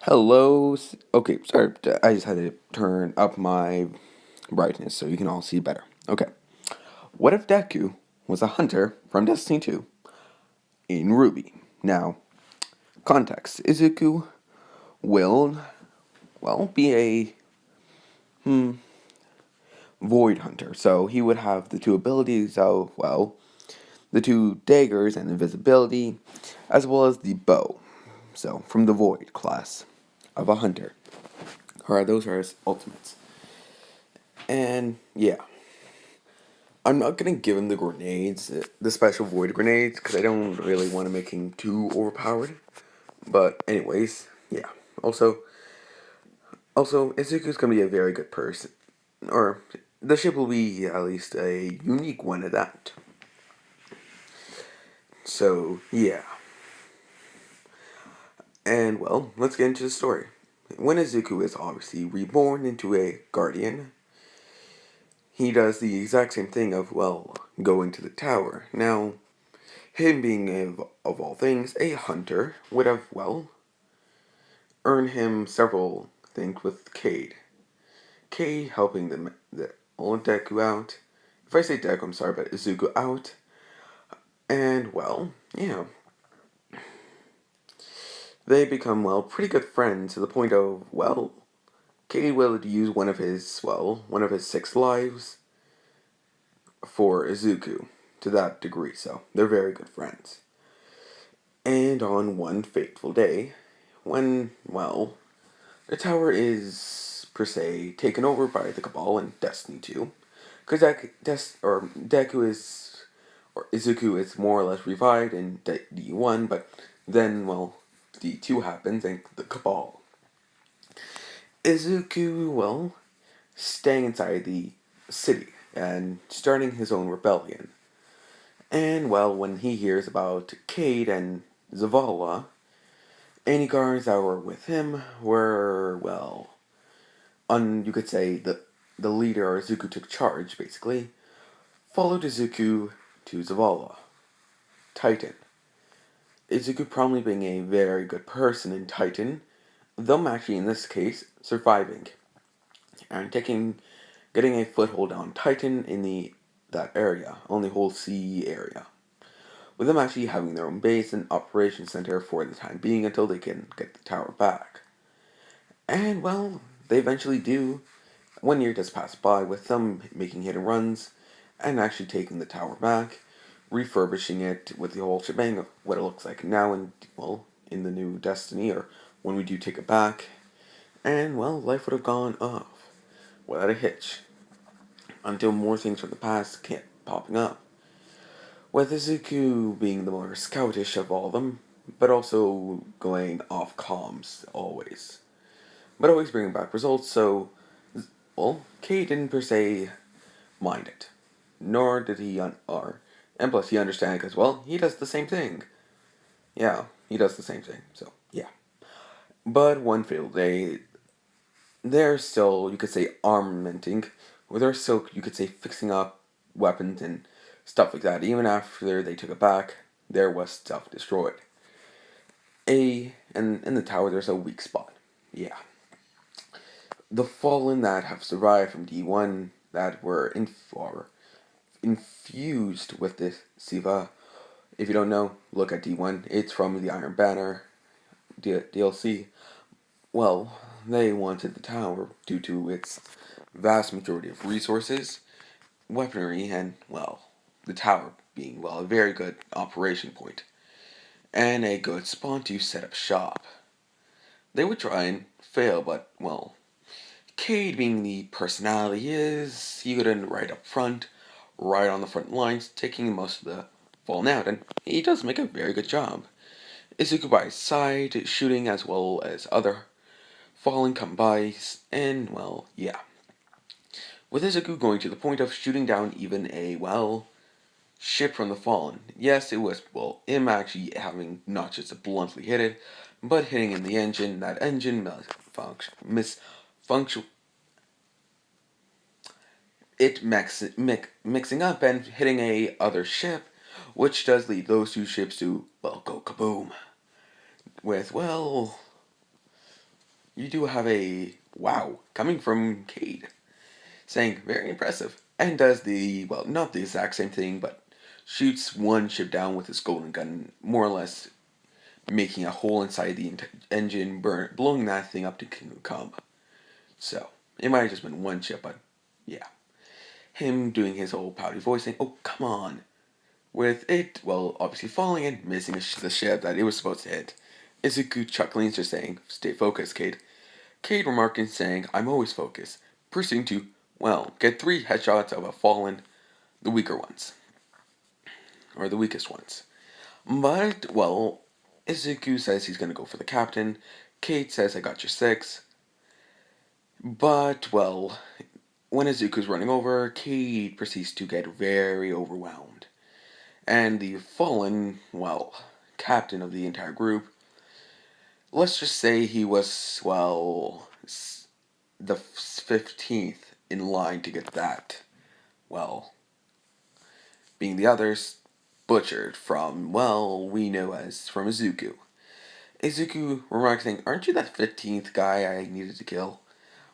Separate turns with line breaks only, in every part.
Hello. Okay, sorry. I just had to turn up my brightness so you can all see better. Okay. What if Deku was a hunter from Destiny 2 in Ruby? Now, context. Izuku will, be a void hunter. So he would have the two abilities of, the two daggers and invisibility, as well as the bow. So, from the void class of a hunter. Alright, those are his ultimates. And, yeah. I'm not gonna give him the grenades, the special void grenades, because I don't really want to make him too overpowered. But anyways, yeah. Also, Izuku's gonna be a very good person, or the ship will be at least a unique one at that. So yeah, and let's get into the story. When Izuku is obviously reborn into a guardian, he does the exact same thing of going to the tower. Now, him being of all things a hunter would have earned him several things with Cade. Cade helping the old Deku out. If I say Deku, I'm sorry, but Izuku out. And yeah, they become pretty good friends to the point of Cade will use one of his 6 lives for Izuku to that degree. So they're very good friends. And on one fateful day, when the tower is, per se, taken over by the Cabal in Destiny 2. Because Deku is, or Izuku is more or less revived in D1, but then, D2 happens and the Cabal. Izuku, staying inside the city and starting his own rebellion. And, when he hears about Cade and Zavala, any guards that were with him were, you could say the leader, Izuku, took charge, basically, followed Izuku to Zavala, Titan. Izuku probably being a very good person in Titan, though actually in this case surviving and getting a foothold on Titan in that area, on the whole sea area, with them actually having their own base and operation center for the time being until they can get the tower back. And they eventually do. 1 year does pass by with them making hit and runs and actually taking the tower back, refurbishing it with the whole shebang of what it looks like now in the new Destiny, or when we do take it back. And life would have gone off without a hitch until more things from the past kept popping up. With Izuku being the more scoutish of all of them, but also going off comms always. But always bringing back results, so, Kate didn't per se mind it. Nor did he, and plus he understand because, he does the same thing. Yeah, he does the same thing, so, yeah. But one fatal day, they're still, you could say, armamenting, or they're still, you could say, fixing up weapons and stuff like that. Even after they took it back, there was stuff destroyed. And in the tower, there's a weak spot. Yeah. The fallen that have survived from D1 that were infused with this Siva. If you don't know, look at D1. It's from the Iron Banner DLC. They wanted the tower due to its vast majority of resources, weaponry, and, the tower being, a very good operation point, and a good spawn to set up shop. They would try and fail, but, Cade being the personality he is, he got in right up front, right on the front lines, taking most of the falling out, and he does make a very good job. Izuku by his side, shooting as well as other fallen come by, and yeah. With Izuku going to the point of shooting down even a, ship from the fallen. Yes, it was, him actually having not just bluntly hit it, but hitting in the engine, that engine misfunction, mixing up and hitting a other ship, which does lead those two ships to, go kaboom. With, You do have a wow coming from Cade, saying very impressive, and does the well, not the exact same thing, but shoots one ship down with his golden gun, more or less making a hole inside the engine, blowing that thing up to Kingdom Come. So it might have just been one ship, but yeah, him doing his old pouty voice saying, "Oh come on," with it well obviously falling and missing the ship that it was supposed to hit. Izuku chuckling, just saying, "Stay focused, Cade." Cade remarking, saying, "I'm always focused," proceeding to well get 3 headshots of a fallen, the weaker ones, or the weakest ones. But, well, Izuku says he's gonna go for the captain. Kate says, "I got your 6." But, well, when Izuku's running over, Kate proceeds to get very overwhelmed. And the fallen, well, captain of the entire group, let's just say he was, well, the 15th in line to get that, well, being the others, butchered from, well, we know as from Izuku. Izuku remarks saying, "Aren't you that 15th guy I needed to kill?"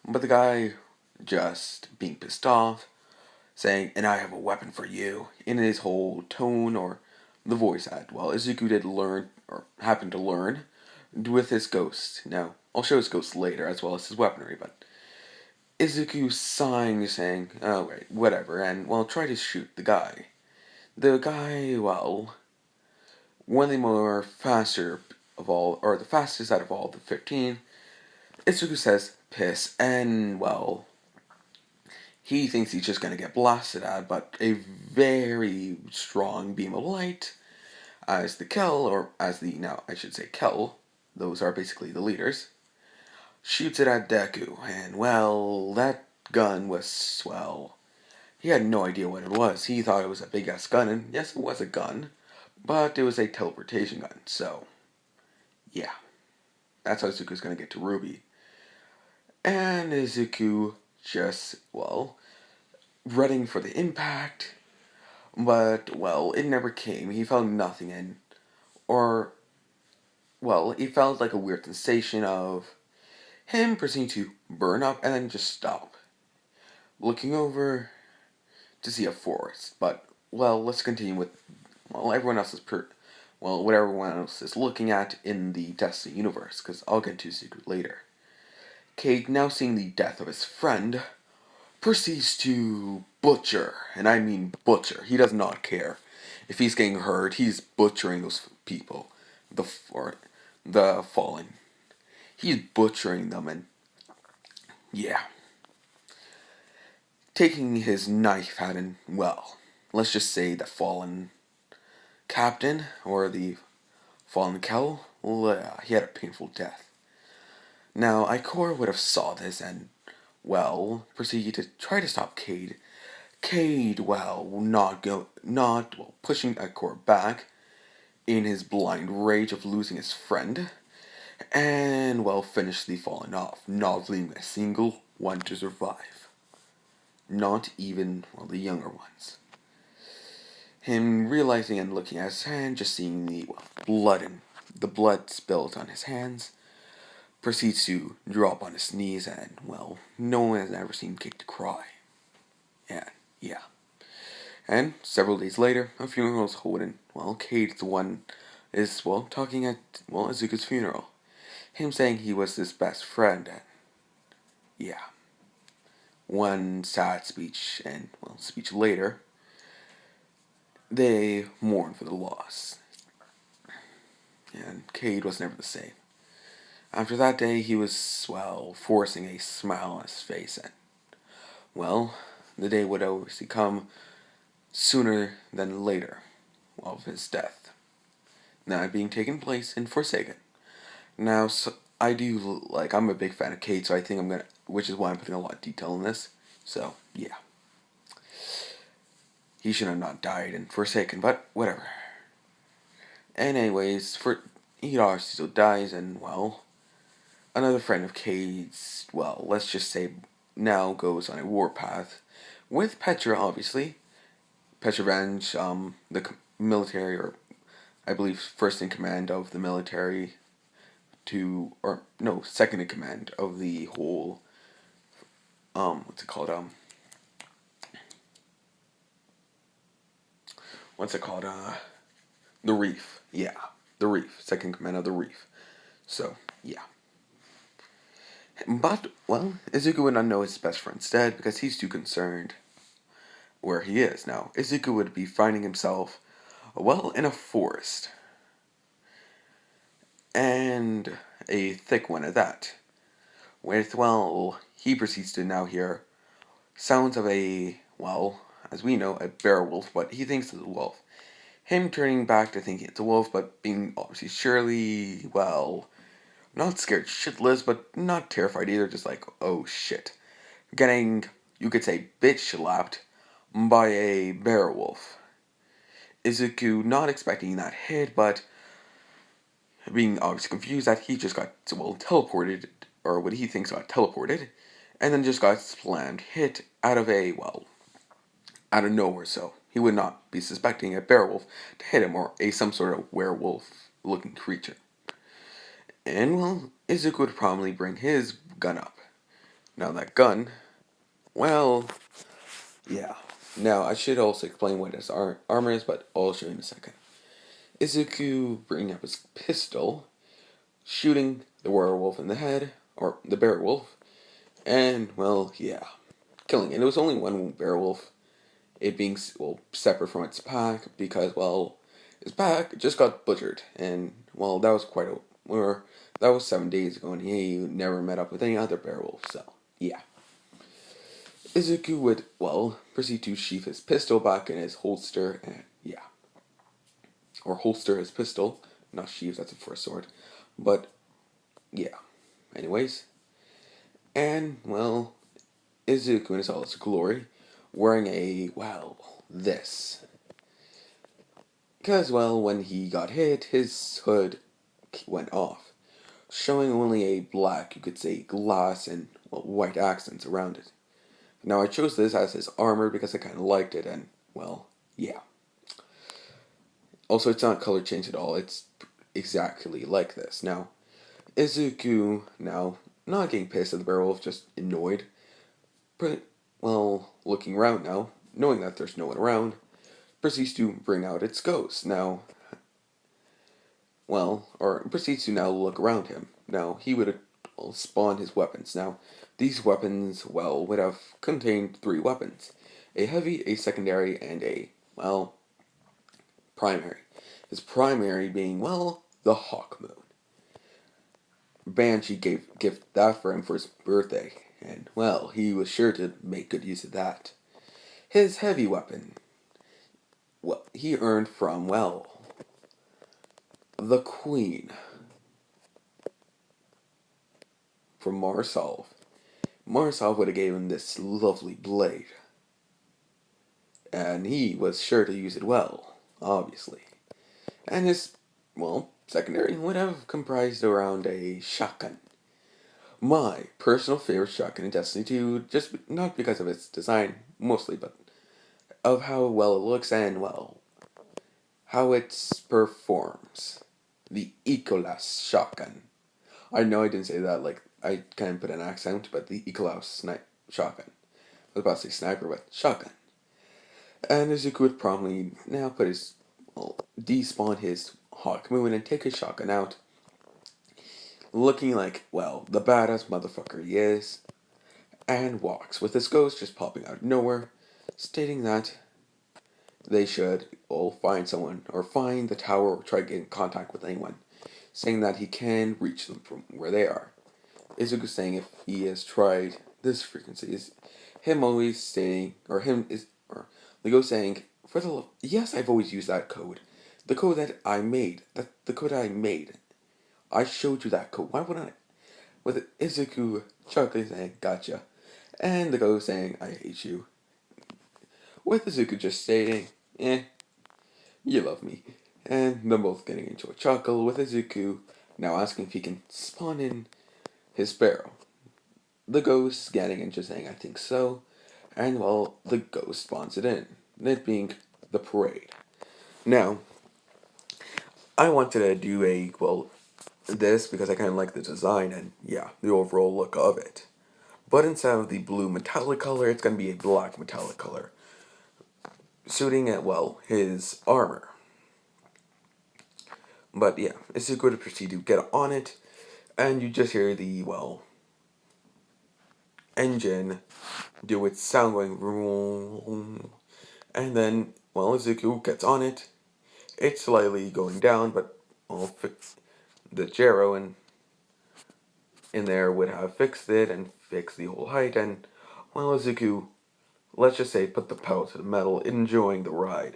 But the guy just being pissed off, saying, "And I have a weapon for you," in his whole tone or the voice act. Well, Izuku did learn, or happened to learn, with his ghost. Now, I'll show his ghost later, as well as his weaponry, but Izuku sighing, saying, "Oh, wait, whatever," and, well, try to shoot the guy. The guy, well, one of the more faster of all, or the fastest out of all the 15, Izuku says, "Piss," and, well, he thinks he's just going to get blasted at, but a very strong beam of light, as the Kel, or as the, now I should say Kel, those are basically the leaders, shoots it at Deku, and, well, that gun was, well, he had no idea what it was. He thought it was a big ass gun, and yes, it was a gun, but it was a teleportation gun, so, yeah. That's how Izuku's going to get to Ruby. And Izuku just, well, running for the impact, but, well, it never came. He felt nothing, and, or, well, he felt like a weird sensation of him proceeding to burn up and then just stop. Looking over to see a forest, but, well, let's continue with, well, everyone else is what everyone else is looking at in the Destiny universe, because I'll get to Secret later. Cade, now seeing the death of his friend, proceeds to butcher, and I mean butcher. He does not care if he's getting hurt. He's butchering those people, or the fallen. He's butchering them, and yeah, taking his knife out, and well, let's just say the fallen captain or the fallen Kel, he had a painful death. Now, Ikora would have saw this and, well, proceeded to try to stop Cade. Cade, well, pushing Ikora back in his blind rage of losing his friend, and, well, finished the fallen off, not leaving a single one to survive. Not even, well, the younger ones. Him realizing and looking at his hand, just seeing the, well, blood spilled on his hands, proceeds to drop on his knees, and, well, no one has ever seen Cade cry. And, yeah. And several days later, a funeral is holding. Well, Cade's the one is, well, talking at, well, Izuku's funeral. Him saying he was his best friend, and, yeah. One sad speech, and, well, speech later, they mourn for the loss. And Cade was never the same. After that day, he was, well, forcing a smile on his face, and, well, the day would obviously come sooner than later of his death, now being taken place in Forsaken. Now, so I do, like, I'm a big fan of Cade, so I think I'm gonna, which is why I'm putting a lot of detail in this, so, yeah. He should have not died in Forsaken, but whatever. And anyways, he obviously still dies, and, well, another friend of Cade's, well, let's just say, now goes on a warpath with Petra, obviously. Petra Venge, the military, or I believe first in command of the military to, or no, second in command of the whole, what's it called, what's it called, the reef, yeah, the reef, second in command of the reef, so, yeah. But, well, Izuku would not know his best friend's dead because he's too concerned where he is now. Izuku would be finding himself, well, in a forest, and a thick one at that, with, well, he proceeds to now hear sounds of a, well, as we know, a bear wolf, but he thinks it's a wolf. Him turning back to thinking it's a wolf, but being obviously surely, well, not scared shitless, but not terrified either, just like, oh shit. Getting, you could say, bitch slapped by a bear wolf. Izuku not expecting that hit, but being obviously confused that he just got, well, teleported, or what he thinks got teleported, and then just got slammed, hit out of a, well, out of nowhere, so he would not be suspecting a bear wolf to hit him or a some sort of werewolf looking creature. And well, Izuku would probably bring his gun up. Now that gun, well, yeah. Now I should also explain what his armor is, but I'll show you in a second. Izuku bringing up his pistol, shooting the werewolf in the head, or the bear wolf, and well, yeah, killing it. It was only one bear wolf, it being, well, separate from its pack because, well, his pack just got butchered, and well, that was quite a, or that was 7 days ago, and he never met up with any other bear wolf. So yeah, Izuku would, well, proceed to sheath his pistol back in his holster, and yeah, or holster his pistol, not sheath. That's a first sword, but yeah. Anyways, and well, Izuku in his all its glory, wearing a, well, this. Because, well, when he got hit, his hood went off, showing only a black, you could say, glass and, well, white accents around it. Now, I chose this as his armor because I kind of liked it, and, well, yeah. Also, it's not color changed at all, it's exactly like this. Now, Izuku, now, not getting pissed at the werewolf, just annoyed, but, well, looking around now, knowing that there's no one around, proceeds to bring out its ghost. Now, well, or proceeds to now look around him. Now, he would have, well, spawned his weapons. Now, these weapons, well, would have contained 3 weapons. A heavy, a secondary, and a, well, primary. His primary being, well, the Hawk Moon. Banshee gave gift that for him for his birthday, and, well, he was sure to make good use of that. His heavy weapon, well, he earned from, well, the Queen, from Marsalv. Marsalv would have gave him this lovely blade. And he was sure to use it well, obviously. And his, well, secondary would have comprised around a shotgun. My personal favorite shotgun in Destiny 2, just not because of its design, mostly, but of how well it looks and, well, how it performs. The Ecolas shotgun. I know I didn't say that, like, I kind of put an accent, but the Ecolas shotgun. I was about to say sniper, but shotgun. And Izuku would promptly now put his, well, despawn his Hawk Moon and take his shotgun out, looking like, well, the badass motherfucker he is, and walks with his ghost just popping out of nowhere, stating that they should, well, find someone, or find the tower, or try to get in contact with anyone, saying that he can reach them from where they are. Izuku saying if he has tried this frequency is him always saying, or him is, or the ghost saying, for the love, yes, I've always used that code. The code that I made, the code I made. I showed you that code. Why wouldn't I? With Izuku chuckling saying, gotcha. And the ghost saying, I hate you. With Izuku just stating, you love me. And them both getting into a chuckle with Izuku now asking if he can spawn in his sparrow. The ghost getting and just saying, I think so. And well, the ghost spawns it in. It being the parade. Now, I wanted to do a, well, this because I kind of like the design and, yeah, the overall look of it. But instead of the blue metallic color, it's going to be a black metallic color, suiting it well his armor. But yeah, Izuku would proceed to get on it, and you just hear the, well, engine do its sound going vroom, and then, well, Izuku gets on it. It's slightly going down, but well, the Qrow in there would have fixed it and fixed the whole height, and well, Izuku, let's just say, put the pedal to the metal, enjoying the ride.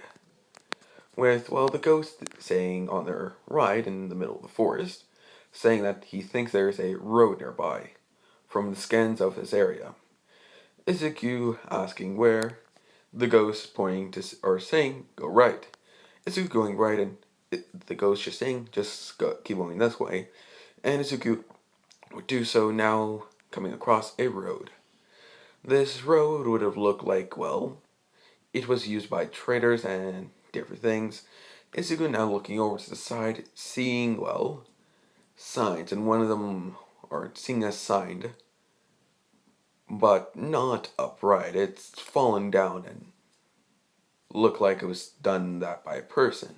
With, well, the ghost saying on their ride in the middle of the forest, saying that he thinks there's a road nearby, from the scans of this area. Izuku asking where, the ghost pointing to, or saying, go right. Izuku going right, and the ghost just saying, just go, keep going this way. And Izuku would do so now, coming across a road. This road would have looked like, well, it was used by traders and different things. Izuku now looking over to the side, seeing, well, signs, and one of them, or seeing a sign, but not upright. It's fallen down and looked like it was done that by a person.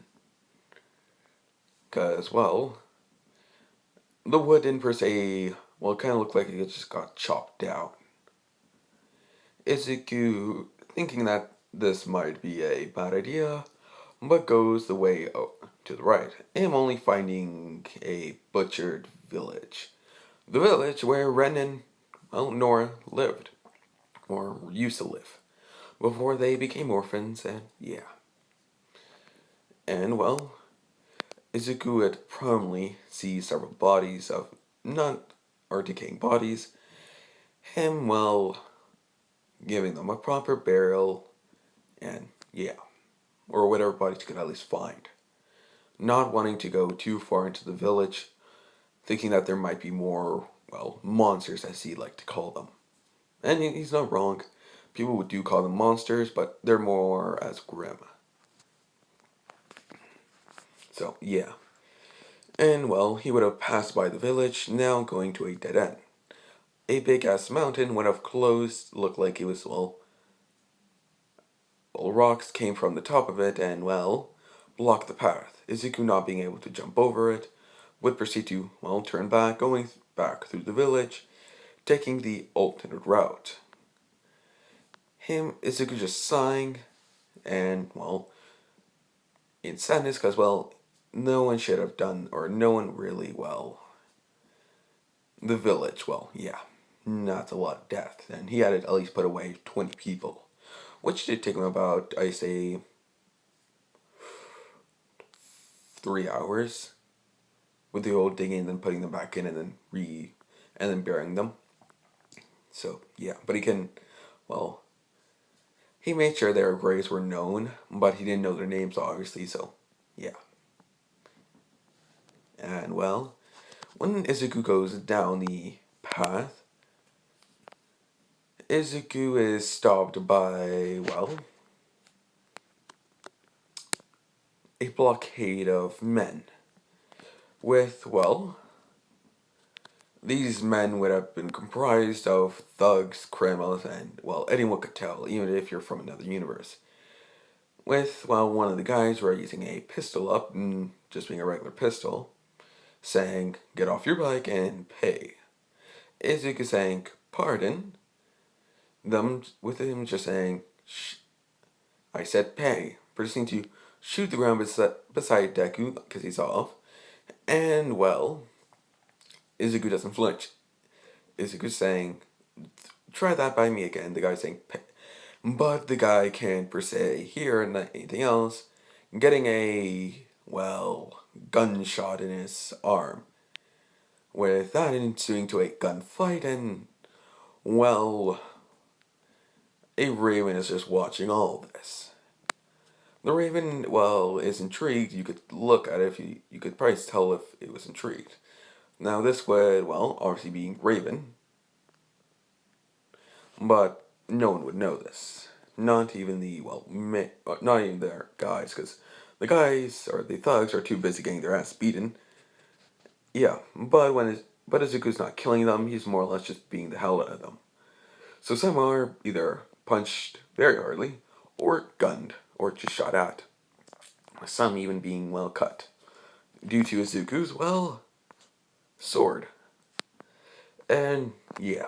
Because, well, the wood didn't per se, well, it kind of looked like it just got chopped down. Izuku, thinking that this might be a bad idea, but goes the way to the right, and only finding a butchered village. The village where Ren and, well, Nora lived, or used to live, before they became orphans, and yeah. And, well, Izuku had promptly sees several bodies of not or decaying bodies, him, well, giving them a proper burial, and yeah, or whatever bodies he could at least find. Not wanting to go too far into the village, thinking that there might be more, well, monsters as he'd like to call them. And he's not wrong. People do call them monsters, but they're more as grim. So, yeah. And, well, he would have passed by the village, now going to a dead end. A big ass mountain would have closed, looked like it was, well, rocks came from the top of it and, well, blocked the path. Izuku not being able to jump over it, would proceed to, well, turn back, going back through the village, taking the alternate route. Izuku just sighing, and, well, in sadness, because, well, no one should have done, or no one really, well, the village, well, yeah, not a lot of death, and he had to at least put away 20 people, which did take him about, I say, 3 hours, with the old digging and then putting them back in and then and then burying them. So, yeah, but he can, well, he made sure their graves were known, but he didn't know their names, obviously, so, yeah. And, well, when Izuku goes down the path, Izuku is stopped by, well, a blockade of men. With, well, these men would have been comprised of thugs, criminals, and, well, anyone could tell, even if you're from another universe. With, well, one of the guys using a pistol up, and just being a regular pistol, saying, get off your bike and pay. Izuku saying, pardon, them with him just saying, I said pay, proceeding to shoot the ground beside Deku, because he's off, and, well, Izuku doesn't flinch. Izuku saying, try that by me again, the guy saying pay. But the guy can't per se hear anything else, getting a, well, gunshot in his arm. With that ensuing to a gunfight, and, well, a raven is just watching all this. The raven, well, is intrigued. You could look at it if you could probably tell if it was intrigued. Now this would, well, obviously being raven, but no one would know this. Not even the, well, not even their guys, because the guys, or the thugs, are too busy getting their ass beaten. Yeah, but Izuku's not killing them, he's more or less just beating the hell out of them. So some are either punched very hardly, or gunned, or just shot at. Some even being well cut. Due to Izuku's, well, sword. And yeah.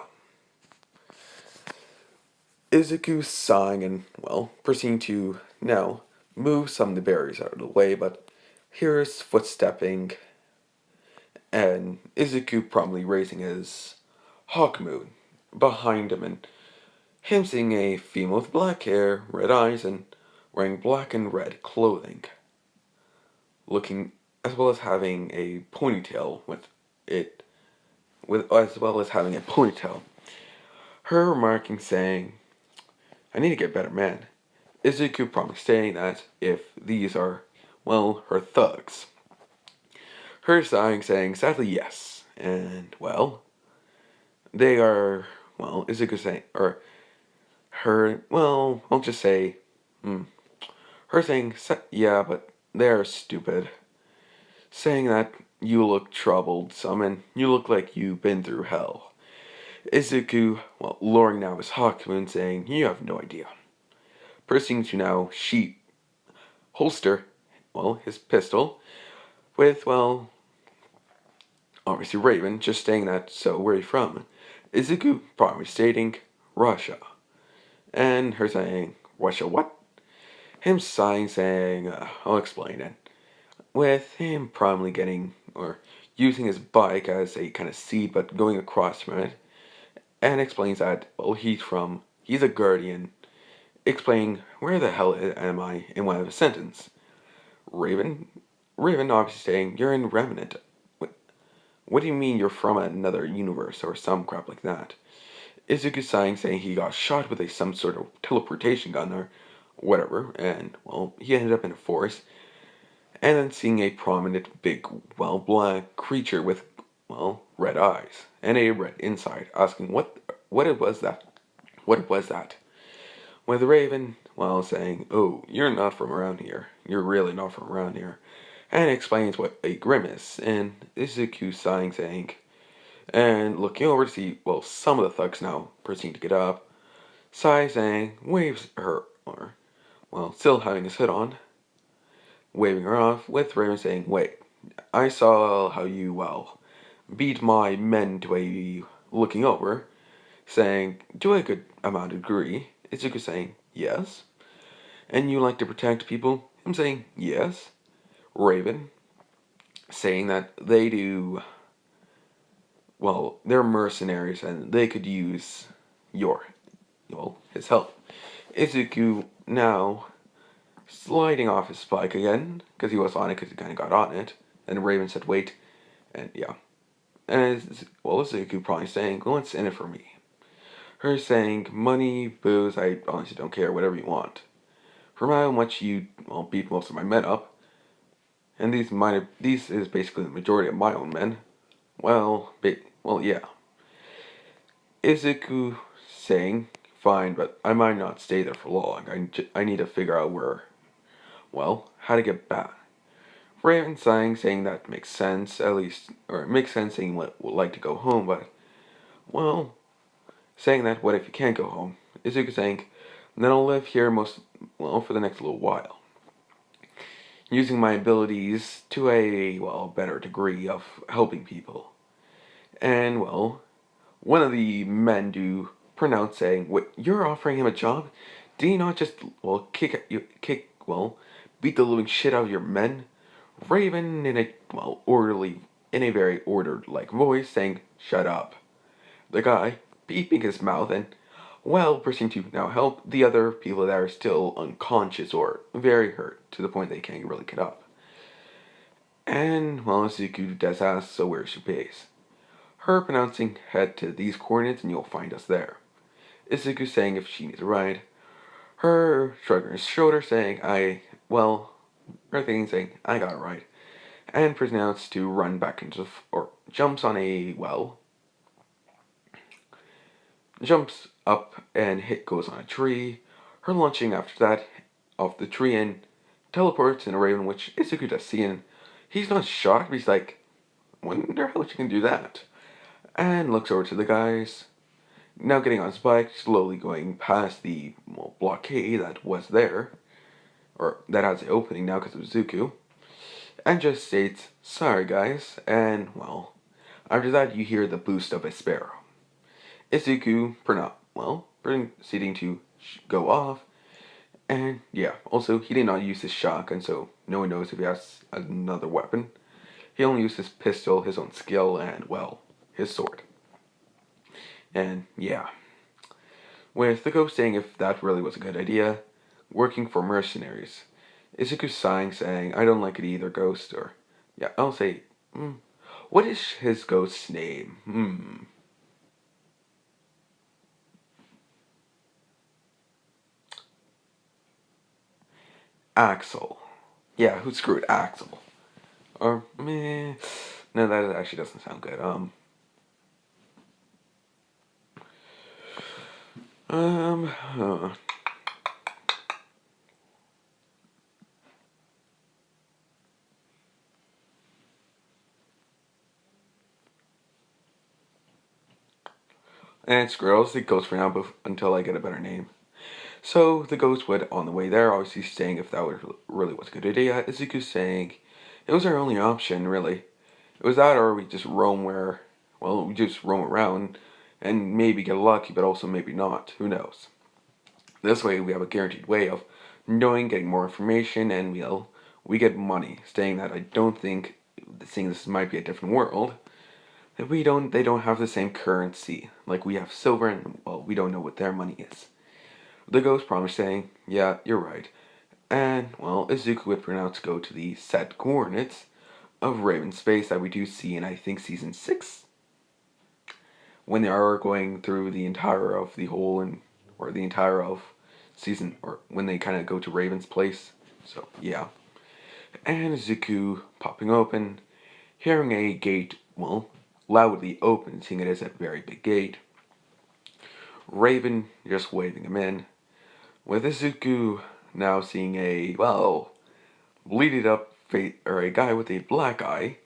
Izuku sighing and, well, proceeding to now move some of the barriers out of the way, but here's footstepping and Izuku promptly raising his hawk moon behind him and him seeing a female with black hair, red eyes, and wearing black and red clothing, looking as well as having a ponytail with it, with as well as having a ponytail. Her remarking saying, "I need to get better, man." Izuku promptly saying that if these are, well, her thugs. Her sighing saying, sadly, yes. And, well, they are, well, Izuku saying, or her, well, I'll just say, her saying, yeah, but they're stupid. Saying that you look troubled, some, and you look like you've been through hell. Izuku, well, lowering now his hawk moon, saying, you have no idea. Proceeding to now holster, well, his pistol, with, well, obviously Raven, just saying that, so where are you from? Izuku probably stating, Russia. And her saying, Russia what? Him sighing, saying, I'll explain it. With him probably getting, or using his bike as a kind of seat, but going across from it, and explains that, well, he's a guardian, explaining, where the hell am I in one of his sentence? Raven, Raven obviously saying, you're in Remnant. What do you mean you're from another universe or some crap like that? Izuku sighing, saying he got shot with some sort of teleportation gun or whatever, and, well, he ended up in a forest, and then seeing a prominent, big, well, black creature with, well, red eyes, and a red inside, asking what it was that. What it was that? With Raven, well, saying, oh, you're not from around here. You're really not from around here. And explains what a grimace, and Izuku sighing, saying, and looking over to see, well, some of the thugs now proceeding to get up. Sai saying, waves her, or, well, still having his hood on, waving her off, with Raven saying, wait, I saw how you, well, beat my men to a looking over, saying, to a good amount of degree. Izuku saying, yes. And you like to protect people? I'm saying, yes. Raven saying that they do, well, they're mercenaries and they could use your, well, his help. Izuku now sliding off his bike again, because he was on it, because he kind of got on it. And Raven said, wait. And yeah. And, well, Izuku probably saying, well, what's in it for me? Her saying, money, booze, I honestly don't care, whatever you want. From how much you, well, beat most of my men up, and these is basically the majority of my own men. Well, yeah. Izuku saying, fine, but I might not stay there for long. I need to figure out where, well, how to get back. Raven saying that makes sense, at least, or it makes sense saying would like to go home, but, well, saying that, what if you can't go home? Izuku saying, then I'll live here for the next little while. Using my abilities to a, well, better degree of helping people. And, well, one of the men do pronounce saying, "What, you're offering him a job? Do you not just, well, beat the living shit out of your men?" Raven in a, well, in a very ordered-like voice saying, "Shut up." The guy, beeping his mouth and, well, proceeding to now help the other people that are still unconscious or very hurt to the point they can't really get up. And, well, Izuku does ask, so where's your base? Her pronouncing, head to these coordinates and you'll find us there. Izuku saying if she needs a ride. Her shrugging his shoulder saying, her thing saying, I got it right. And pronounces to run back into or jumps on a, jumps up and goes on a tree. Her launching after that off the tree and teleports in a raven, which Izuku does see, and he's not shocked, but he's like, wonder how she can do that. And looks over to the guys, now getting on his bike, slowly going past the blockade that was there, or that has the opening now because of Izuku, and just states, "Sorry guys," and after that you hear the boost of a sparrow. Izuku, proceeding to go off, and yeah, also he did not use his shotgun, so no one knows if he has another weapon. He only used his pistol, his own skill, and his sword. And yeah, with the ghost saying if that really was a good idea, working for mercenaries. Izuku sighing, saying, "I don't like it either, Ghost," or, yeah, I'll say, what is his ghost's name? Axel. Yeah, who screwed Axel? Or, meh, no, that actually doesn't sound good. Um, uh, and Squirrels, the ghost for now, until I get a better name. So the ghost would, on the way there, obviously saying if that really was a good idea. Izuku saying it was our only option, really. It was that, or we just we just roam around and maybe get lucky, but also maybe not. Who knows? This way, we have a guaranteed way of knowing, getting more information, and we get money. Saying that I don't think, seeing this might be a different world, that they don't have the same currency. Like we have silver, and we don't know what their money is. The ghost promised, saying, "Yeah, you're right." And Izuku would pronounce go to the set coordinates of Raven space that we do see in I think season 6, when they are going through the entire of the whole or the entire of season, or when they kind of go to Raven's place. So yeah, and Izuku popping open, hearing a gate loudly open, seeing it as a very big gate. Raven just waving him in, with Izuku now seeing a bleeded up face, or a guy with a black eye.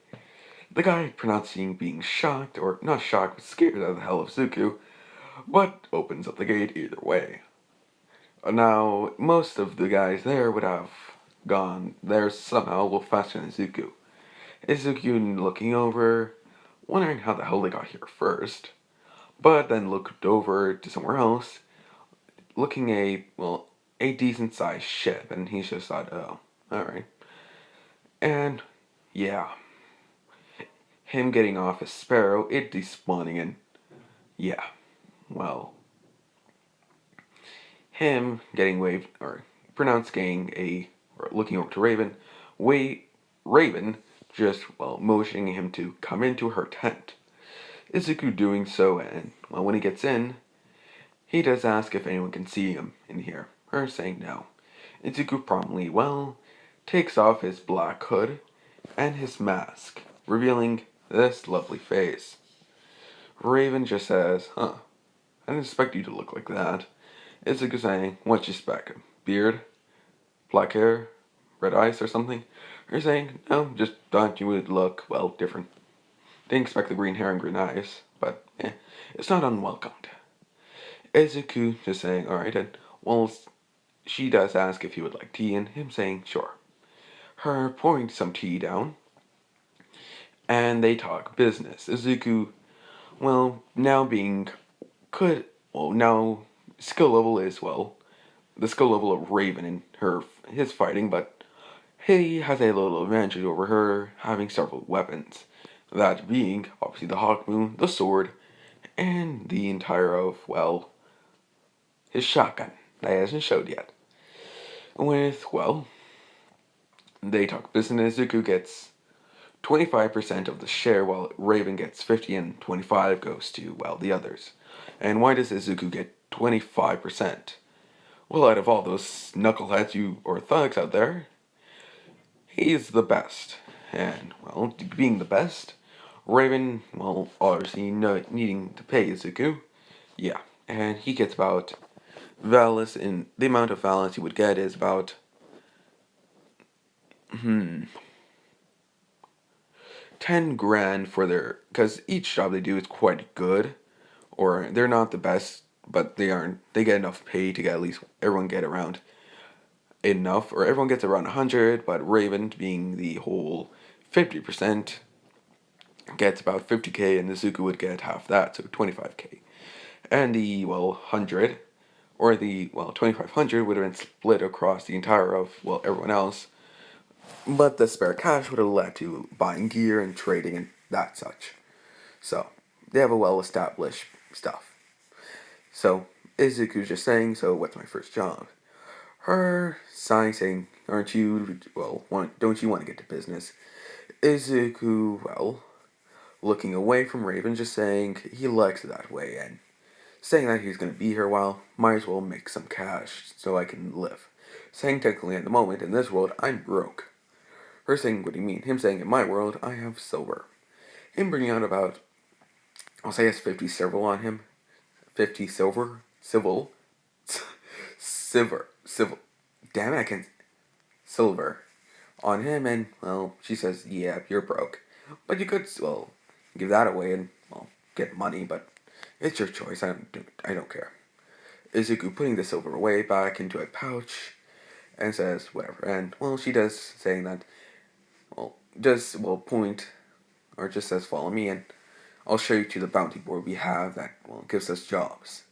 The guy pronouncing being shocked, or not shocked, but scared out of the hell of Izuku, but opens up the gate either way. Now, most of the guys there would have gone there somehow a little faster than Izuku. Izuku looking over, wondering how the hell they got here first, but then looked over to somewhere else, looking a decent sized ship, and he just thought, oh, alright. And yeah, him getting off a sparrow, it despawning, and yeah, well, him getting waved, or pronounced getting or looking over to Raven, Raven just, motioning him to come into her tent. Izuku doing so, and, when he gets in, he does ask if anyone can see him in here, her saying no. Izuku promptly, takes off his black hood and his mask, revealing this lovely face. Raven just says, "Huh, I didn't expect you to look like that." Izuku saying, "What you expect? Beard? Black hair? Red eyes or something?" Or saying, "No, just thought you would look, different. Didn't expect the green hair and green eyes, but it's not unwelcomed." Izuku just saying, "Alright, and she does ask if he would like tea, and him saying, sure." Her pouring some tea down, and they talk business. Izuku, now being, now skill level is, the skill level of Raven and his fighting, but he has a little advantage over her, having several weapons. That being, obviously, the Hawk Moon, the sword, and the entire of, his shotgun that he hasn't showed yet. With, they talk business. Izuku gets 25% of the share, while Raven gets 50, and 25 goes to, the others. And why does Izuku get 25%? Well, out of all those knuckleheads or thugs out there, he's the best. And, being the best, Raven, obviously needing to pay Izuku, yeah. And he gets about Valis, and the amount of Valis he would get is about 10 grand for their, because each job they do is quite good, or they're not the best, but they get enough pay to get at least everyone get around enough, or everyone gets around 100, but Raven, being the whole 50%, gets about 50k, and Izuku would get half that, so 25k. And the, 100, or the, 2500 would have been split across the entire of, everyone else, but the spare cash would have led to buying gear and trading and that such. So, they have a well-established stuff. So, Izuku's just saying, so what's my first job? Her sighing, saying, aren't you, don't you want to get to business? Izuku, looking away from Raven, just saying he likes it that way, and saying that he's going to be here a while, might as well make some cash so I can live. Saying technically at the moment, in this world, I'm broke. Her saying, what do you mean? Him saying, in my world, I have silver. Him bringing out about, I'll say he has 50 silver on him. 50 silver? Civil? Civil. Damn it, I can... Silver. On him, and, she says, yeah, you're broke. But you could, give that away and, get money, but it's your choice. I don't care. Izuku putting the silver away back into a pouch and says, whatever. And, she does, saying that, point, or just says, follow me, and I'll show you to the bounty board we have that, gives us jobs.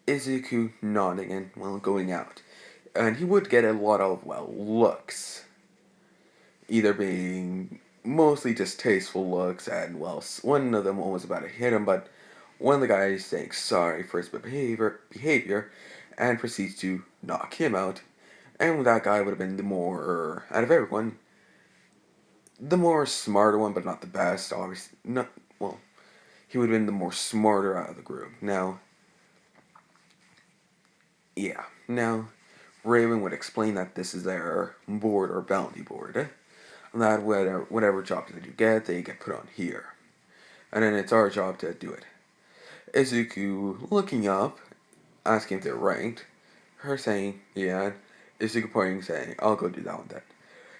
Izuku nodding and, going out. And he would get a lot of, looks. Either being mostly distasteful looks, and, one of them was about to hit him, but one of the guys saying sorry for his behavior and proceeds to knock him out. And that guy would have been the more, out of everyone, the more smarter one, but not the best, obviously. He would have been the more smarter out of the group. Now, Raven would explain that this is their board or bounty board. And that whatever job that you get, they get put on here. And then it's our job to do it. Izuku looking up, asking if they're ranked. Her saying, yeah. Izuku pointing, saying, I'll go do that one then.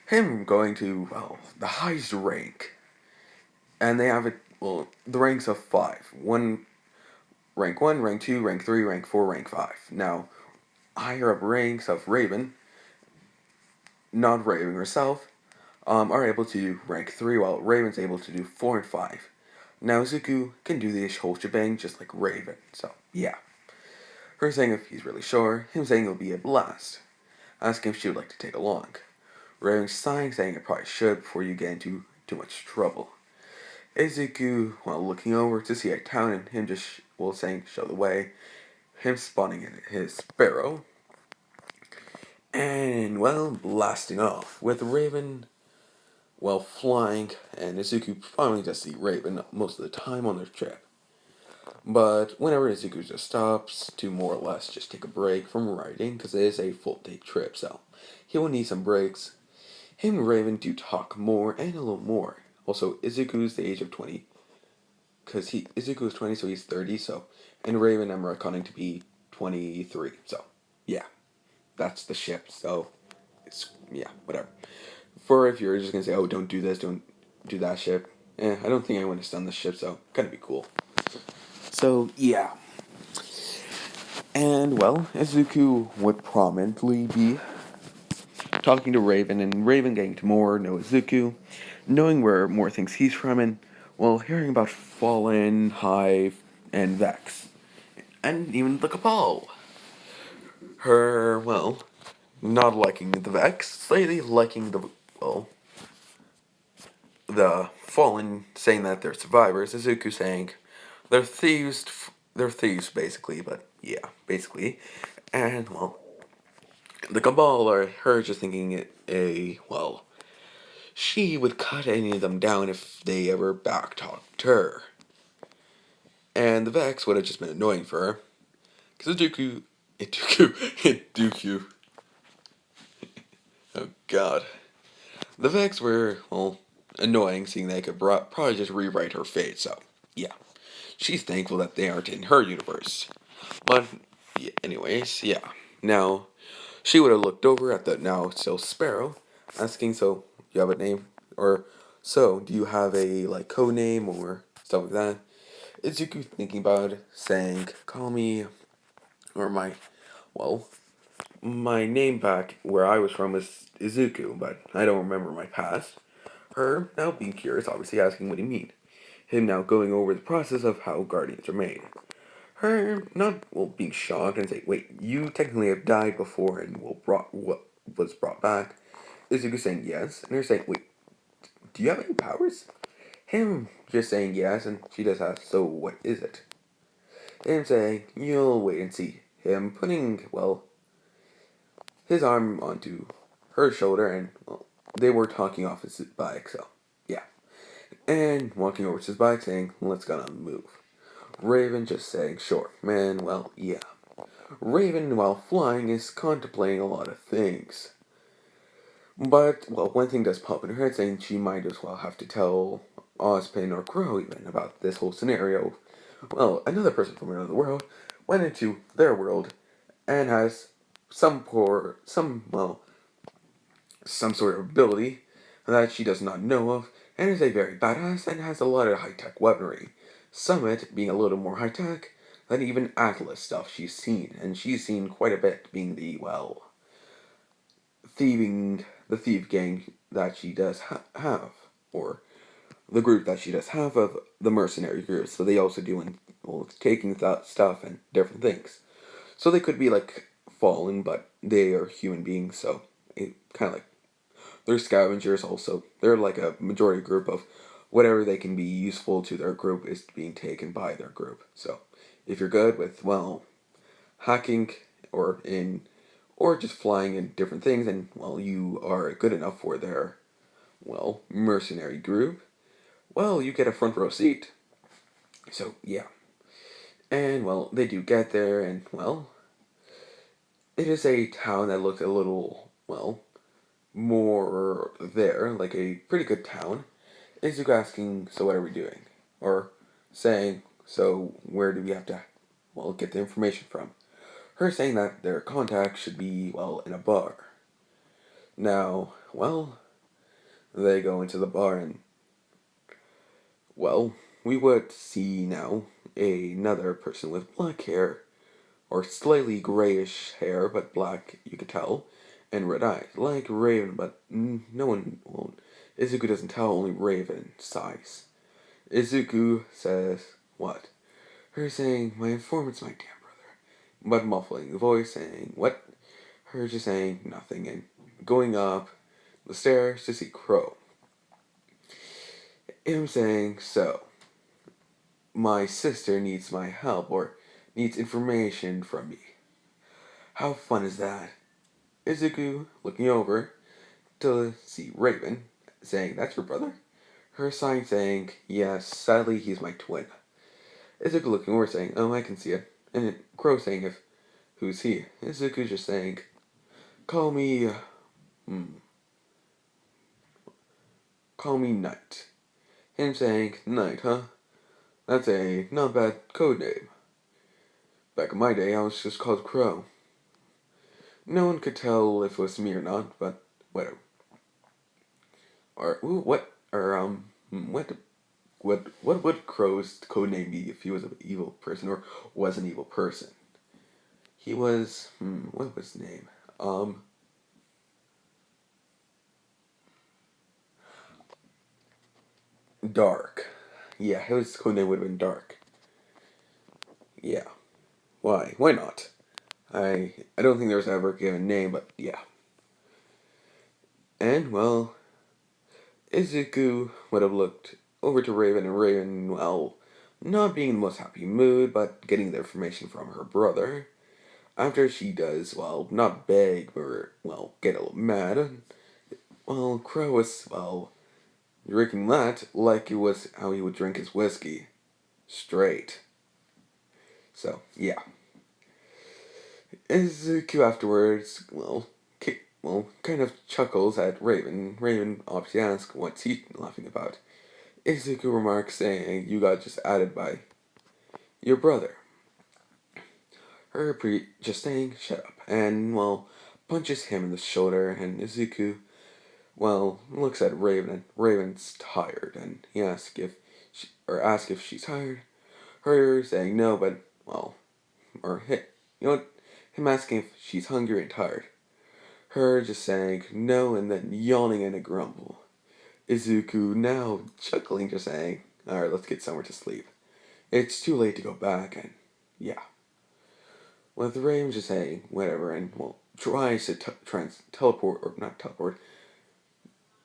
Him going to, the highest rank. And they have it, the ranks of 5. Rank 1, rank 2, rank 3, rank 4, rank 5. Now, higher up ranks of Raven, not Raven herself, are able to do rank 3, while Raven's able to do 4 and 5. Now, Izuku can do the whole shebang just like Raven, so, yeah. Her saying if he's really sure, him saying it'll be a blast. Asking if she would like to take along. Raven sighing, saying it probably should before you get into too much trouble. Izuku, looking over to see a town, and him just, saying show the way. Him spawning in his sparrow. And, blasting off with Raven, flying, and Izuku finally does see Raven most of the time on their trip. But whenever Izuku just stops to more or less just take a break from riding, because it is a full day trip, so he will need some breaks. Him and Raven do talk more and a little more. Also, Izuku's the age of 20, because Izuku is 20, so he's 30, so, and Raven I'm reckoning to be 23, so, yeah, that's the ship, so, whatever. For if you're just gonna say, oh, don't do this, don't do that ship, I don't think anyone has done this ship, so, kind of be cool. So, yeah. And, Izuku would prominently be talking to Raven, and Raven getting to more know Izuku, knowing where more thinks he's from, and, hearing about Fallen, Hive, and Vex. And even the Cabal. Her, not liking the Vex, slightly liking the Fallen, saying that they're survivors. Izuku saying they're thieves basically, but yeah, basically. And, the Cabal are her just thinking she would cut any of them down if they ever backtalked her. And the Vex would have just been annoying for her. Because Iduku, oh god. The Vex were, annoying, seeing they could probably just rewrite her fate, so, yeah. She's thankful that they aren't in her universe. But, yeah, anyways, yeah. Now, she would have looked over at the now still Sparrow, asking, so, you have a name? Or, So, do you have a like code name or stuff like that? Izuku thinking about it, saying, "Call me or well, my name back where I was from was Izuku, but I don't remember my past." Her now being curious, obviously asking what he mean. Him now going over the process of how guardians are made. Her not being shocked and saying, "Wait, you technically have died before and brought what was brought back." Izuku saying yes, and her saying, "Wait, do you have any powers?" Him just saying yes, and she does ask, "So what is it?" Him saying, "You'll wait and see." Him putting his arm onto her shoulder, and they were talking off his bike, so yeah. And walking over to his bike, saying, "Let's gonna move." Raven just saying, "Sure, man. Well, yeah." Raven, while flying, is contemplating a lot of things. But, one thing does pop in her head saying she might as well have to tell Ozpin or Qrow even about this whole scenario. Well, another person from another world went into their world and has some sort of ability that she does not know of, and is a very badass and has a lot of high-tech weaponry. Summit being a little more high-tech than even Atlas stuff she's seen, and she's seen quite a bit being the thief gang that she does have, or the group that she does have of the mercenary group. So they also do taking stuff and different things. So they could be like fallen, but they are human beings. So it kind of like they're scavengers. Also, they're like a majority group of whatever they can be useful to their group is being taken by their group. So if you're good with hacking or in or just flying in different things, and you are good enough for their mercenary group, you get a front row seat. So yeah, and they do get there, and it is a town that looks a little more there, like a pretty good town. Izuku asking, "So what are we doing?" Or saying, "So where do we have to get the information from?" Her saying that their contact should be in a bar. Now, they go into the bar, and we would see now another person with black hair, or slightly grayish hair, but black, you could tell, and red eyes, like Raven, but no one won't. Izuku doesn't tell, only Raven sighs. Izuku says, "What?" Her saying, "My informant's my damn brother," but muffling the voice, saying, "What?" Her just saying nothing, and going up the stairs to see Qrow. Him saying, "So, my sister needs my help, or needs information from me. How fun is that?" Izuku looking over to see Raven, saying, "That's your brother?" Her sign saying, "Yes, sadly he's my twin." Izuku looking over saying, "Oh, I can see it." And then Qrow saying, "If who's he?" Izuku just saying, "Call me, call me Knight." Him saying, "Knight, huh? That's a not bad code name. Back in my day, I was just called Qrow. No one could tell if it was me or not, but whatever." Or ooh, what? Or what would Qrow's code name be if he was an evil person or was an evil person? He was what was his name? Dark. Yeah, his code name would have been Dark. Yeah. Why? Why not? I don't think there was ever a given name, but yeah. And Izuku would have looked over to Raven, and Raven, not being in the most happy mood, but getting the information from her brother. After she does, not beg, or, get a little mad, Qrow was, drinking that like it was how he would drink his whiskey. Straight. So, yeah. Izuku afterwards, kind of chuckles at Raven. Raven obviously asks what's he laughing about. Izuku remarks saying, "You got just added by your brother." Her just saying, "Shut up," and punches him in the shoulder, and Izuku, looks at Raven, and Raven's tired, and he asks if she's tired. Her saying no, but or him asking if she's hungry and tired. Her just saying no, and then yawning in a grumble. Izuku now chuckling, just saying, "All right, let's get somewhere to sleep. It's too late to go back." And yeah, with Raven just saying whatever, and tries to teleport or not teleport,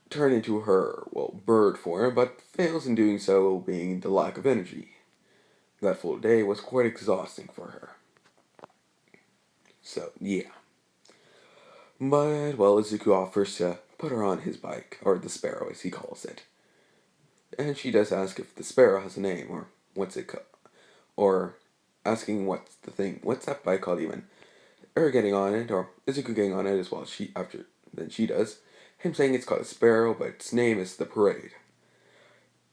turn into her bird form, but fails in doing so, being the lack of energy. That full day was quite exhausting for her. So yeah, but Izuku offers to put her on his bike, or the Sparrow as he calls it, and she does ask if the Sparrow has a name or what's it called, or asking what's that bike called even. Her getting on it, or Izuku getting on it as well. Then she does. Him saying it's called a Sparrow, but its name is the Parade.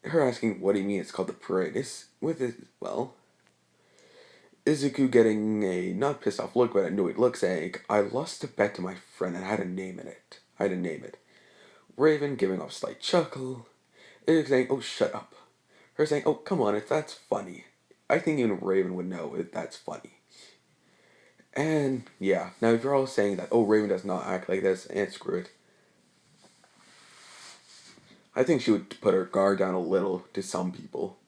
Her asking what do you mean it's called the Parade is with it. Izuku getting a not pissed off look but annoyed look, saying, "I lost a bet to my friend and I had to name it. I had to name it." Raven giving off a slight chuckle. Izuku saying, "Oh, shut up." Her saying, "Oh, come on, that's funny." I think even Raven would know if that's funny. And yeah, now if you're all saying that, oh, Raven does not act like this, and screw it. I think she would put her guard down a little to some people.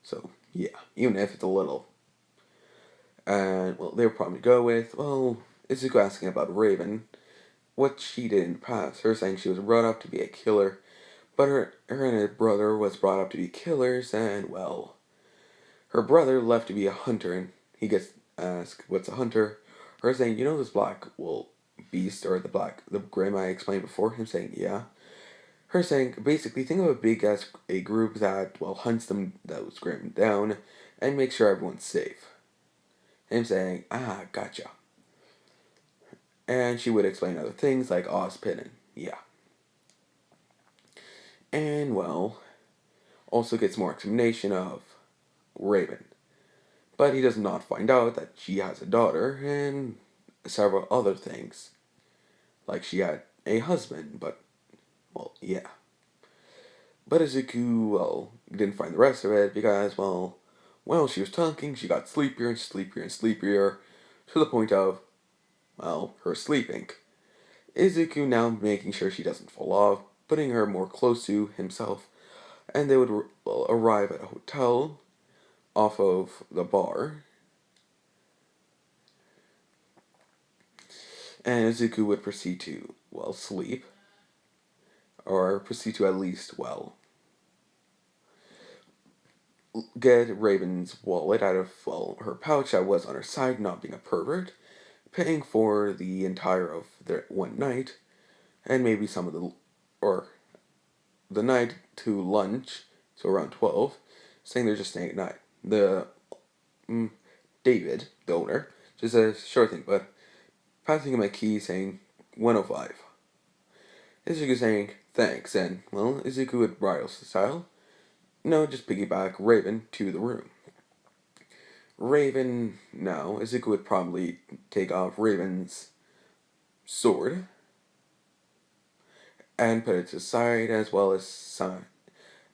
So yeah, even if it's a little. And they would probably go with, Izuku asking about Raven, what she did in the past. Her saying she was brought up to be a killer, but her and her brother was brought up to be killers, and her brother left to be a hunter, and he gets asked, what's a hunter? Her saying, you know this black beast, or the grim I explained before? Him saying, yeah. Her saying, basically, think of a group that, hunts those grim down, and makes sure everyone's safe. Him saying, ah, gotcha. And she would explain other things like Ozpin, and yeah. And, also gets more explanation of Raven. But he does not find out that she has a daughter and several other things. Like she had a husband, but, yeah. But Izuku, didn't find the rest of it because, she was talking, she got sleepier and sleepier and sleepier to the point of, her sleeping. Izuku now making sure she doesn't fall off, putting her more close to himself, and they would arrive at a hotel off of the bar. And Izuku would proceed to, sleep. Or proceed to at least, get Raven's wallet out of, her pouch that was on her side, not being a pervert, paying for the entire of their one night, and maybe some of the night to lunch, so around 12, saying they're just staying at night. David, the owner, just says, sure thing, but passing him a key saying 105. Izuku saying, thanks, and, Izuku would bridal style. No, just piggyback Raven to the room. Raven, now, Izuku would probably take off Raven's sword and put it to the side, as well as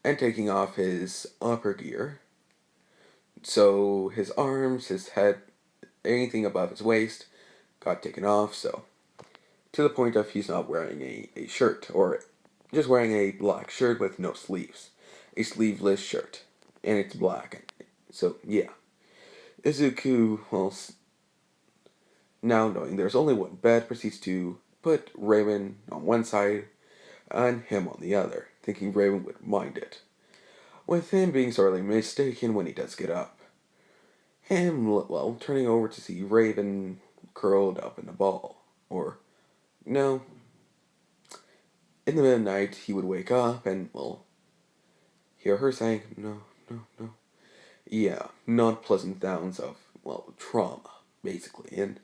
and taking off his upper gear. So his arms, his head, anything above his waist got taken off, so to the point of he's not wearing a shirt, or just wearing a black shirt with no sleeves. A sleeveless shirt. And it's black. So, yeah. Izuku, now knowing there's only one bed, proceeds to put Raven on one side and him on the other, thinking Raven would mind it. With him being sorely mistaken when he does get up. Him, turning over to see Raven curled up in a ball. Or, no. In the middle of the night, he would wake up and, hear her saying, no, no, no. Yeah, not pleasant sounds of, trauma, basically. And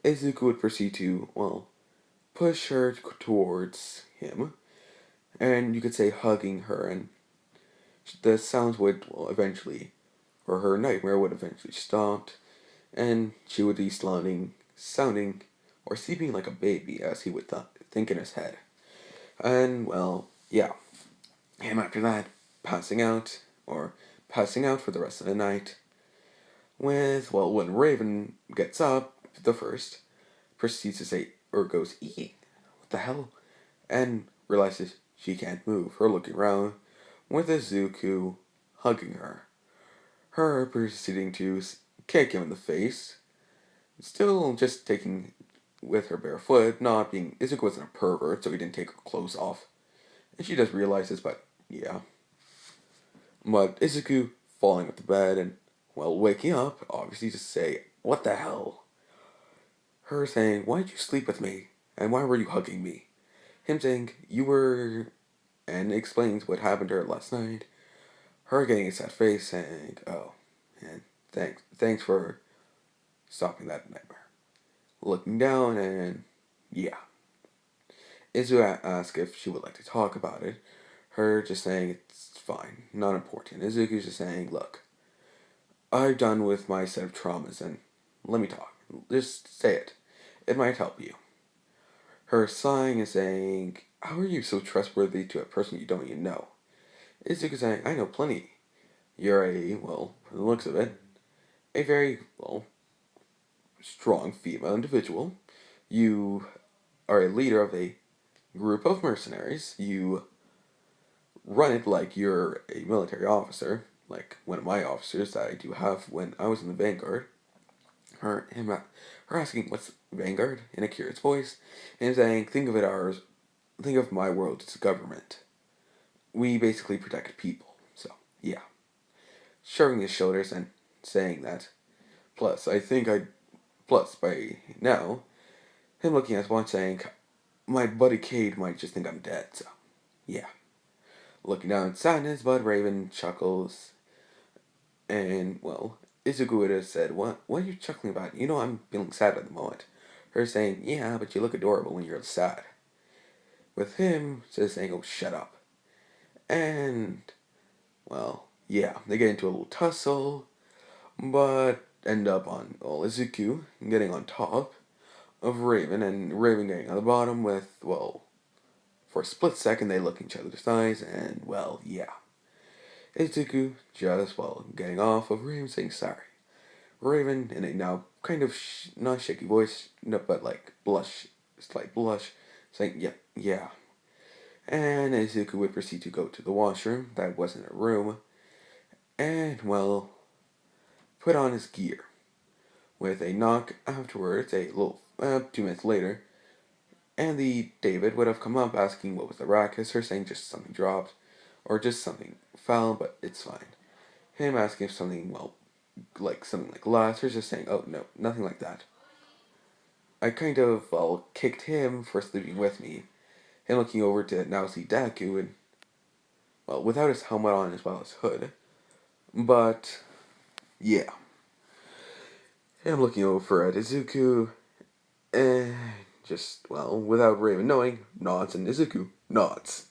Izuku would proceed to, push her towards him. And you could say hugging her, and the sounds would, eventually, or her nightmare would eventually stop, and she would be sounding, or sleeping like a baby, as he would think in his head. And, well, yeah. Him after that, passing out, or passing out for the rest of the night. When Raven gets up, the first, proceeds to say, or goes, what the hell? And realizes she can't move, her looking around, with Izuku hugging her. Her proceeding to kick him in the face, still just taking with her bare foot, not being. Izuku wasn't a pervert, so he didn't take her clothes off. And she does realize this, but yeah. But Izuku falling off the bed and, well, waking up, obviously to say, what the hell? Her saying, why'd you sleep with me? And why were you hugging me? Him saying, you were. And explains what happened to her last night. Her getting a sad face saying, oh, and thanks for stopping that nightmare. Looking down and, yeah. Izuku asks if she would like to talk about it. Her just saying it's fine, not important. Izuku's just saying, look, I'm done with my set of traumas and let me talk. Just say it. It might help you. Her sighing and saying, how are you so trustworthy to a person you don't even know? Izuku saying, I know plenty. You're from the looks of it, a very, strong female individual. You are a leader of a group of mercenaries. You run it like you're a military officer, like one of my officers that I do have when I was in the Vanguard. Her asking what's Vanguard in a curious voice, and saying, think of my world as a government. We basically protect people. So yeah, shrugging his shoulders and saying that. Plus by now, him looking at his watch saying, my buddy Cade might just think I'm dead. So yeah, looking down in sadness, but Raven chuckles and, Izuku would have said, what are you chuckling about? You know I'm feeling sad at the moment. Her saying, yeah, but you look adorable when you're sad. With him, just saying, oh, shut up. And, yeah, they get into a little tussle, but end up on, Izuku getting on top of Raven, and Raven getting on the bottom with, for a split second they look in each other's eyes, and, yeah. Izuku just, getting off of Raven saying sorry. Raven, in a now kind of not shaky voice, no, but like slight blush, saying, yep, yeah. And Izuku would proceed to go to the washroom, that wasn't a room, and, put on his gear. With a knock afterwards, a little, 2 minutes later, and the David would have come up asking what was the ruckus, her saying just something dropped, or just something fell, but it's fine. Him asking if something, like something like glass, her just saying, oh no, nothing like that. I kind of, kicked him for sleeping with me. Him looking over to now see Deku and, without his helmet on as well as hood. But, yeah. Him looking over at Izuku and just, without Raven knowing, nods and Izuku nods.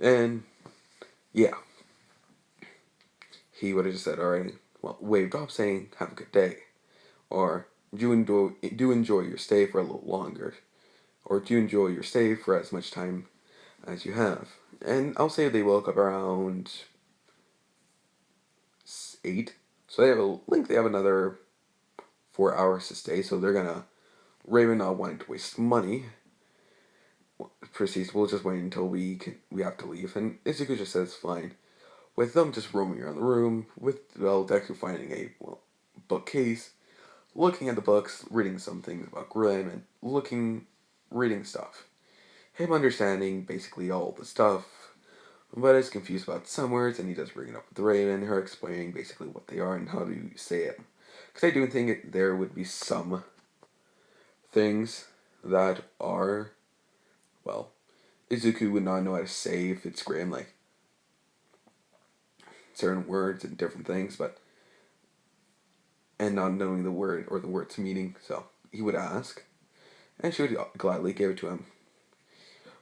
And, yeah. He would have just said, alright, waved off saying, have a good day. Or, do enjoy your stay for a little longer. Or do enjoy your stay for as much time as you have. And I'll say they woke up around 8. So they have another 4 hours to stay. So they're gonna, Raven not wanting to waste money, proceeds, we'll just wait until we have to leave. And Izuku just says fine. With them just roaming around the room, with Deku finding a bookcase, looking at the books, reading some things about Grim, and reading stuff. Him understanding basically all the stuff, but is confused about some words, and he does bring it up with Raven, her explaining basically what they are and how to say it. Because I do think there would be some things that are, Izuku would not know how to say if it's Grim, like certain words and different things, and not knowing the word or the word's meaning, so he would ask, and she would gladly give it to him.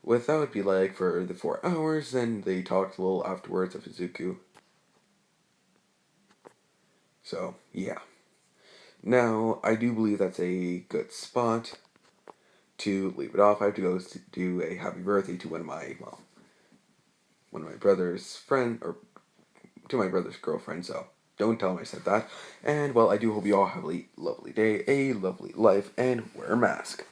With that would be like for the 4 hours, then they talked a little afterwards of Izuku. So, yeah. Now, I do believe that's a good spot to leave it off, I have to go do a happy birthday to one of my brother's friend, or to my brother's girlfriend. So don't tell him I said that. And well, I do hope you all have a lovely day, a lovely life, and wear a mask.